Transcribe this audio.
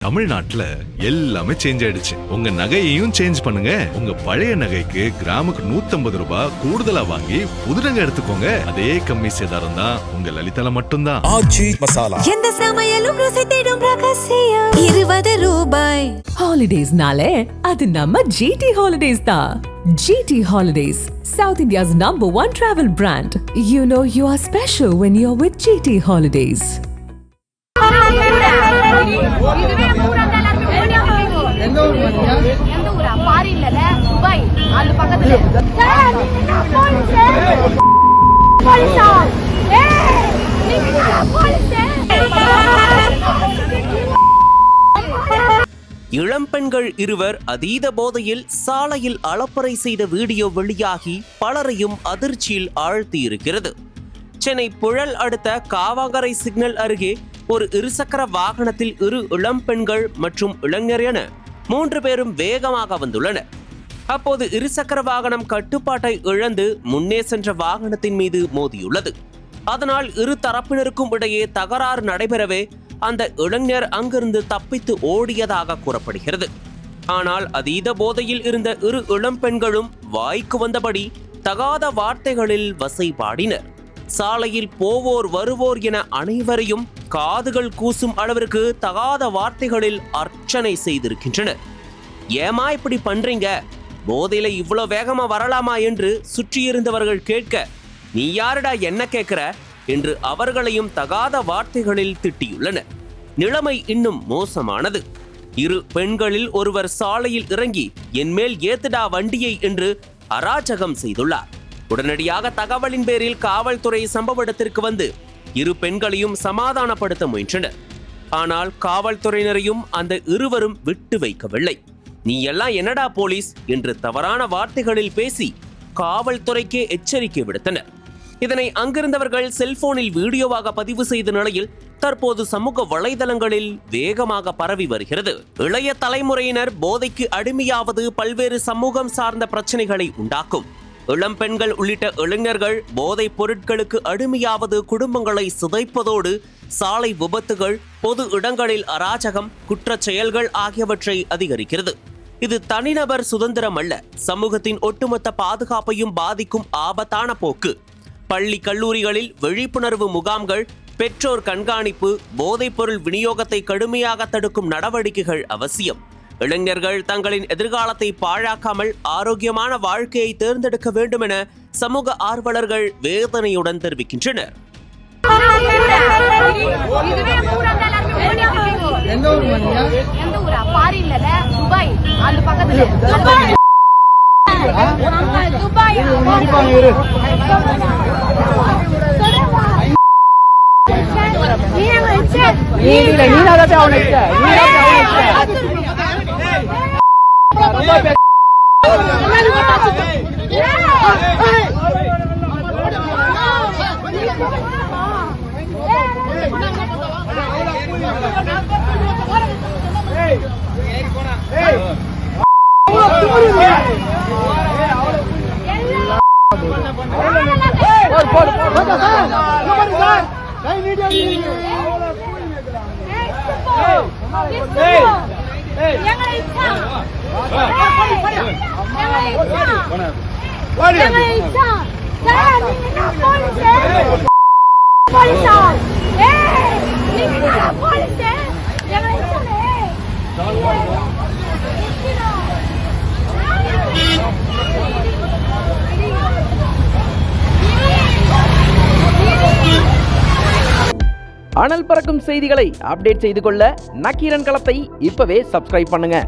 தமிழ்நாட்டுல எல்லாமே சேஞ்ச் ஆயிடுச்சு. உங்க நகையையும் சேஞ்ச் பண்ணுங்க. உங்க பழைய நகைக்கு கிராமுக்கு 150 ரூபாய் கூடுதலா வாங்கி புது நகை எடுத்துக்கோங்க. அதே கம்மி சேதாரம் தான் உங்க லலிதால மட்டும்தான். ஆச்சி மசாலா. எந்த சமையலும் ருசி தேடும் ரகசியம் 20 ரூபாய். ஹாலிடேஸ்னாலே அது நம்ம GT Holidays தான். GT Holidays, South India's #1 travel brand. You know you are special when you're with GT Holidays. இளம்பெண்கள் இருவர் அதீத போதையில் சாலையில் அலப்பறை செய்த வீடியோ வெளியாகி பலரையும் அதிர்ச்சியில் ஆழ்த்தியிருக்கிறது. சென்னை புழல் அடுத்த காவாங்கரை சிக்னல் அருகே ஒரு இருசக்கர வாகனத்தில் இரு இளம்பெண்கள் மற்றும் இளைஞர் என 3 பேரும் வேகமாக வந்துள்ளனர். அப்போது இருசக்கர வாகனம் கட்டுப்பாட்டை இழந்து முன்னே சென்ற வாகனத்தின் மீது மோதியுள்ளது. அதனால் இரு தரப்பினருக்கும் இடையே தகராறு நடைபெறவே அந்த இளைஞர் அங்கிருந்து தப்பித்து ஓடியதாக கூறப்படுகிறது. ஆனால் அதீத போதையில் இருந்த இரு இளம்பெண்களும் வாய்க்கு வந்தபடி தகாத வார்த்தைகளில் வசைபாடினர். சாலையில் போவோர் வருவோர் என அனைவரையும் காதுகள் கூசும் அளவிற்கு தகாத வார்த்தைகளில் அர்ச்சனை செய்திருக்கின்றனர். ஏமா இப்படி பண்றீங்க, போதையில இவ்வளோ வேகமா வரலாமா என்று சுற்றியிருந்தவர்கள் கேட்க, நீ யாருடா என்ன கேட்கிற என்று அவர்களையும் தகாத வார்த்தைகளில் திட்டியுள்ளனர். நிலைமை இன்னும் மோசமானது. இரு பெண்களில் ஒருவர் சாலையில் இறங்கி என் மேல் ஏத்துடா வண்டியை என்று அராஜகம் செய்துள்ளார். உடனடியாக தகவலின் பேரில் காவல்துறை சம்பவ இடத்திற்கு வந்து இரு பெண்களையும் சமாதானப்படுத்த முயன்றனர். ஆனால் காவல்துறையினரையும் அந்த இருவரும் விட்டு வைக்கவில்லை. நீ எல்லாம் என்னடா போலீஸ் என்று தவறான வார்த்தைகளில் பேசி காவல்துறைக்கே எச்சரிக்கை விடுத்தனர். இதனை அங்கிருந்தவர்கள் செல்போனில் வீடியோவாக பதிவு செய்த நிலையில் தற்போது சமூக வலைதளங்களில் வேகமாக பரவி வருகிறது. இளைய தலைமுறையினர் போதைக்கு அடிமையாவது பல்வேறு சமூகம் சார்ந்த பிரச்சனைகளை உண்டாக்கும். இளம் பெண்கள் உள்ளிட்ட இளைஞர்கள் போதைப் பொருட்களுக்கு அடிமையாவது குடும்பங்களை சிதைப்பதோடு சாலை விபத்துகள், பொது இடங்களில் அராஜகம், குற்றச் செயல்கள் ஆகியவற்றை அதிகரிக்கிறது. இது தனிநபர் சுதந்திரம் அல்ல, சமூகத்தின் ஒட்டுமொத்த பாதுகாப்பையும் பாதிக்கும் ஆபத்தான போக்கு. பள்ளி கல்லூரிகளில் விழிப்புணர்வு முகாம்கள், பெற்றோர் கண்காணிப்பு, போதைப்பொருள் விநியோகத்தை கடுமையாக தடுக்கும் நடவடிக்கைகள் அவசியம். இளைஞர்கள் தங்களின் எதிர்காலத்தை பாழாக்காமல் ஆரோக்கியமான வாழ்க்கையை தேர்ந்தெடுக்க வேண்டும் என சமூக ஆர்வலர்கள் வேதனையுடன் தெரிவிக்கின்றனர். அனல் பறக்கும் செய்திகளை அப்டேட் செய்து கொள்ள நக்கீரன் களத்தை இப்பவே சப்ஸ்கிரைப் பண்ணுங்க.